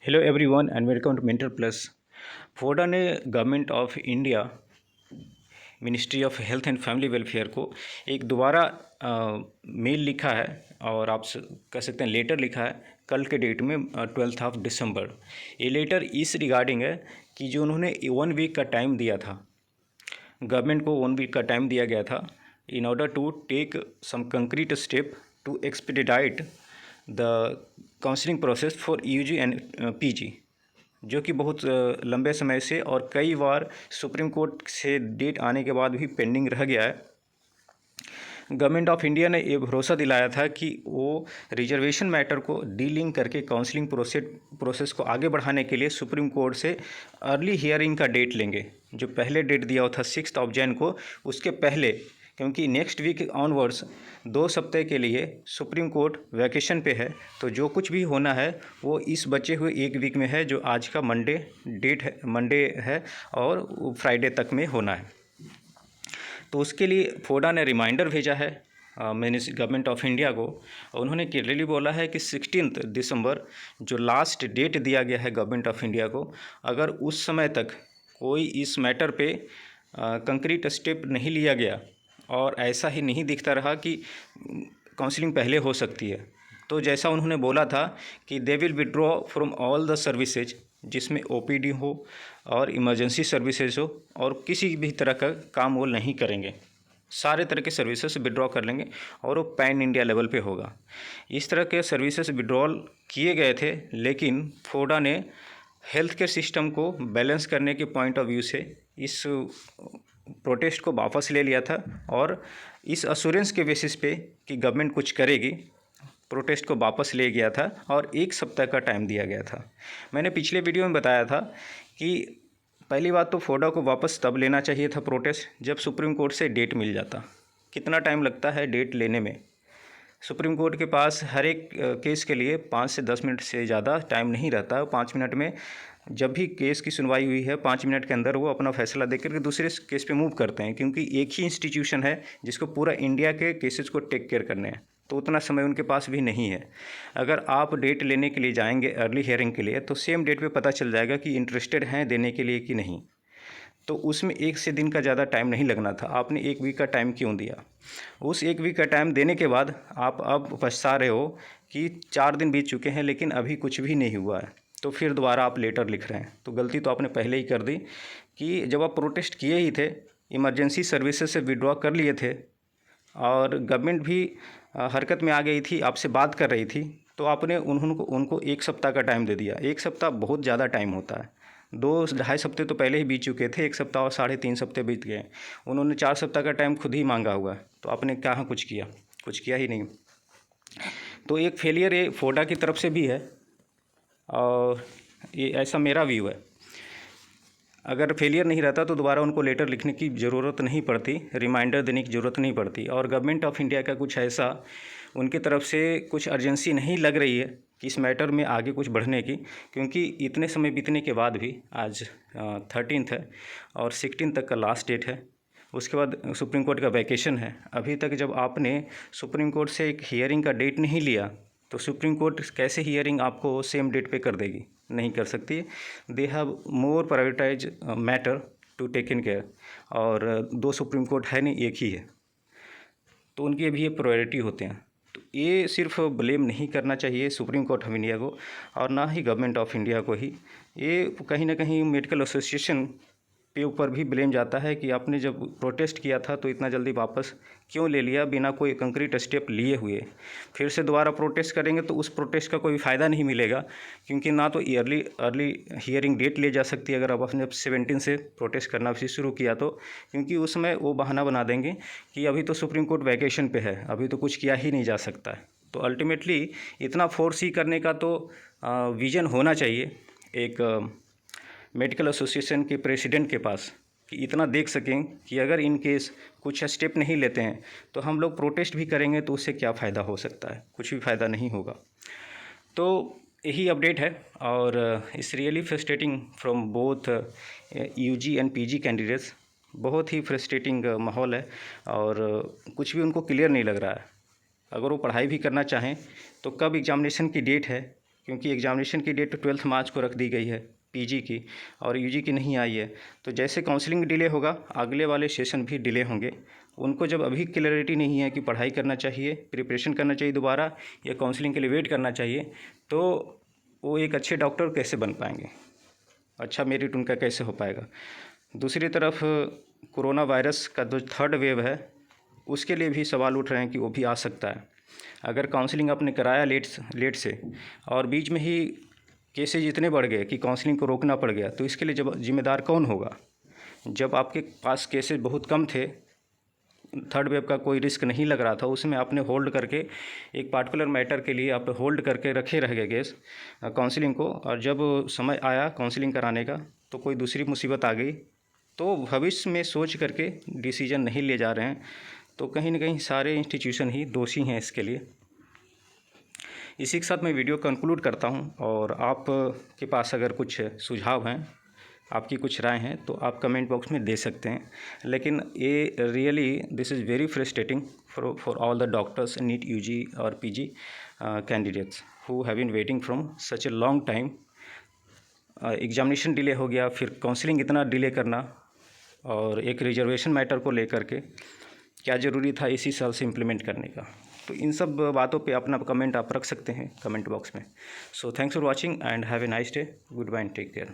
Hello everyone and welcome to mentor plus. फोडा ने government of India ministry of health and family welfare को एक दोबारा mail लिखा है और आप कह सकते हैं लेटर लिखा है कल के डेट में 12 दिसंबर। ये लेटर इस रिगार्डिंग है कि जो उन्होंने 1 वीक का टाइम दिया था, गवर्नमेंट को 1 वीक का टाइम दिया गया था in order to take some concrete step to expedite the counselling process for UG and PG, जो कि बहुत लंबे समय से और कई बार सुप्रीम कोर्ट से डेट आने के बाद भी पेंडिंग रह गया है। गवर्नमेंट ऑफ इंडिया ने ये भरोसा दिलाया था कि वो रिजर्वेशन मैटर को डीलिंक करके काउंसलिंग प्रोसेस को आगे बढ़ाने के लिए सुप्रीम कोर्ट से अर्ली हियरिंग का डेट लेंगे। जो पहले डेट दिया हुआ था 6 जनवरी को, उसके पहले, क्योंकि नेक्स्ट वीक ऑनवर्ड्स 2 सप्ताह के लिए सुप्रीम कोर्ट वैकेशन पे है, तो जो कुछ भी होना है वो इस बचे हुए 1 वीक में है, जो आज का मंडे है और फ्राइडे तक में होना है। तो उसके लिए फोडा ने रिमाइंडर भेजा है गवर्नमेंट ऑफ इंडिया को। उन्होंने क्लियरली बोला है कि 16 दिसंबर जो लास्ट डेट दिया गया है गवर्नमेंट ऑफ इंडिया को, अगर उस समय तक कोई इस मैटर पे कंक्रीट स्टेप नहीं लिया गया और ऐसा ही नहीं दिखता रहा कि काउंसलिंग पहले हो सकती है, तो जैसा उन्होंने बोला था कि they will withdraw from all the services, जिसमें ओपीडी हो और इमरजेंसी सर्विसेज हो, और किसी भी तरह का काम वो नहीं करेंगे, सारे तरह के सर्विसेज विड्रॉ कर लेंगे और वो पैन इंडिया लेवल पे होगा। इस तरह के सर्विसेज विड्रॉल किए गए थे, लेकिन फोडा ने हेल्थ केयर सिस्टम को बैलेंस करने के पॉइंट ऑफ व्यू से इस प्रोटेस्ट को वापस ले लिया था और इस अश्योरेंस के बेसिस पे कि गवर्नमेंट कुछ करेगी, प्रोटेस्ट को वापस ले गया था और 1 सप्ताह का टाइम दिया गया था। मैंने पिछले वीडियो में बताया था कि पहली बात तो फोडा को वापस तब लेना चाहिए था प्रोटेस्ट जब सुप्रीम कोर्ट से डेट मिल जाता। कितना टाइम लगता है डेट लेने में? सुप्रीम कोर्ट के पास हर एक केस के लिए 5 से 10 मिनट से ज़्यादा टाइम नहीं रहता। 5 मिनट में जब भी केस की सुनवाई हुई है, 5 मिनट के अंदर वो अपना फैसला देकर के दूसरे केस पे मूव करते हैं, क्योंकि एक ही इंस्टीट्यूशन है जिसको पूरा इंडिया के केसेस को टेक केयर करने हैं, तो उतना समय उनके पास भी नहीं है। अगर आप डेट लेने के लिए जाएंगे अर्ली हियरिंग के लिए, तो सेम डेट पे पता चल जाएगा कि इंटरेस्टेड हैं देने के लिए कि नहीं, तो उसमें 1 से दिन का ज़्यादा टाइम नहीं लगना था। आपने 1 वीक का टाइम क्यों दिया? उस 1 वीक का टाइम देने के बाद आप अब पछता रहे हो कि 4 दिन बीत चुके हैं लेकिन अभी कुछ भी नहीं हुआ है, तो फिर दोबारा आप लेटर लिख रहे हैं। तो गलती तो आपने पहले ही कर दी कि जब आप प्रोटेस्ट किए ही थे, इमरजेंसी सर्विसेज से विड्रॉ कर लिए थे और गवर्नमेंट भी हरकत में आ गई थी, आपसे बात कर रही थी, तो आपने उनको 1 सप्ताह का टाइम दे दिया। 1 सप्ताह बहुत ज़्यादा टाइम होता है। 2-2.5 हफ्ते तो पहले ही बीत चुके थे, 1 सप्ताह और 3.5 हफ्ते बीत गए। उन्होंने 4 सप्ताह का टाइम खुद ही मांगा हुआ है, तो आपने कहाँ कुछ किया? कुछ किया ही नहीं। तो एक फेलियर ये फोडा की तरफ से भी है और ये ऐसा मेरा व्यू है। अगर फेलियर नहीं रहता तो दोबारा उनको लेटर लिखने की ज़रूरत नहीं पड़ती, रिमाइंडर देने की ज़रूरत नहीं पड़ती, और गवर्नमेंट ऑफ इंडिया का कुछ ऐसा उनकी तरफ से कुछ अर्जेंसी नहीं लग रही है कि इस मैटर में आगे कुछ बढ़ने की, क्योंकि इतने समय बीतने के बाद भी आज 13 है और 16 तक का लास्ट डेट है। उसके बाद सुप्रीम कोर्ट का वैकेशन है। अभी तक जब आपने सुप्रीम कोर्ट से एक हियरिंग का डेट नहीं लिया, तो सुप्रीम कोर्ट कैसे हियरिंग आपको सेम डेट पे कर देगी? नहीं कर सकती। They have more prioritize matter to take in care, और 2 सुप्रीम कोर्ट है नहीं, एक ही है, तो उनकी भी ये प्रायोरिटी होते हैं। तो ये सिर्फ ब्लेम नहीं करना चाहिए सुप्रीम कोर्ट ऑफ इंडिया को और ना ही गवर्नमेंट ऑफ इंडिया को ही, ये कहीं ना कहीं मेडिकल एसोसिएशन के ऊपर भी ब्लेम जाता है कि आपने जब प्रोटेस्ट किया था तो इतना जल्दी वापस क्यों ले लिया बिना कोई कंक्रीट स्टेप लिए हुए। फिर से दोबारा प्रोटेस्ट करेंगे तो उस प्रोटेस्ट का कोई फ़ायदा नहीं मिलेगा, क्योंकि ना तो अर्ली हियरिंग डेट ले जा सकती है अगर आप अपने 17 से प्रोटेस्ट करना भी शुरू किया तो, क्योंकि उसमें वो बहाना बना देंगे कि अभी तो सुप्रीम कोर्ट वैकेशन पे है, अभी तो कुछ किया ही नहीं जा सकता है। तो अल्टीमेटली इतना फोर्स ही करने का तो विज़न होना चाहिए एक मेडिकल एसोसिएशन के प्रेसिडेंट के पास, कि इतना देख सकें कि अगर इन केस कुछ स्टेप नहीं लेते हैं तो हम लोग प्रोटेस्ट भी करेंगे तो उससे क्या फ़ायदा हो सकता है? कुछ भी फ़ायदा नहीं होगा। तो यही अपडेट है, और it's really frustrating from both UG and PG candidates. बहुत ही फ्रस्ट्रेटिंग माहौल है और कुछ भी उनको क्लियर नहीं लग रहा है। अगर वो पढ़ाई भी करना चाहें तो कब एग्ज़ामिनेशन की डेट है क्योंकि एग्ज़ामिनेशन की डेट 12 मार्च को रख दी गई है पीजी की, और यूजी की नहीं आई है। तो जैसे काउंसलिंग डिले होगा, अगले वाले सेशन भी डिले होंगे। उनको जब अभी क्लैरिटी नहीं है कि पढ़ाई करना चाहिए, प्रिपरेशन करना चाहिए दोबारा, या काउंसलिंग के लिए वेट करना चाहिए, तो वो एक अच्छे डॉक्टर कैसे बन पाएंगे, अच्छा मेरिट उनका कैसे हो पाएगा। दूसरी तरफ कोरोना वायरस का जो थर्ड वेव है, उसके लिए भी सवाल उठ रहे हैं कि वो भी आ सकता है। अगर काउंसलिंग आपने कराया लेट से और बीच में ही केसेज इतने बढ़ गए कि काउंसलिंग को रोकना पड़ गया, तो इसके लिए जब जिम्मेदार कौन होगा। जब आपके पास केसेज बहुत कम थे, थर्ड वेव का कोई रिस्क नहीं लग रहा था, उसमें आपने होल्ड करके एक पार्टिकुलर मैटर के लिए आप होल्ड करके रखे रह गए केस काउंसलिंग को, और जब समय आया काउंसलिंग कराने का तो कोई दूसरी मुसीबत आ गई, तो भविष्य में सोच करके डिसीजन नहीं ले जा रहे हैं। तो कहीं ना कहीं सारे इंस्टीट्यूशन ही दोषी हैं इसके लिए। इसी के साथ मैं वीडियो कंक्लूड करता हूं, और आप के पास अगर कुछ सुझाव हैं, आपकी कुछ राय हैं, तो आप कमेंट बॉक्स में दे सकते हैं। लेकिन ये really this is very frustrating for all the doctors, NEET UG और PG candidates who have been waiting from such a long time. Examination delay हो गया, फिर काउंसलिंग इतना डिले करना, और एक रिजर्वेशन मैटर को लेकर के क्या ज़रूरी था इसी साल से इम्प्लीमेंट करने का। तो इन सब बातों पे अपना कमेंट आप रख सकते हैं कमेंट बॉक्स में। So thanks for watching and have a nice day. Good bye and take care.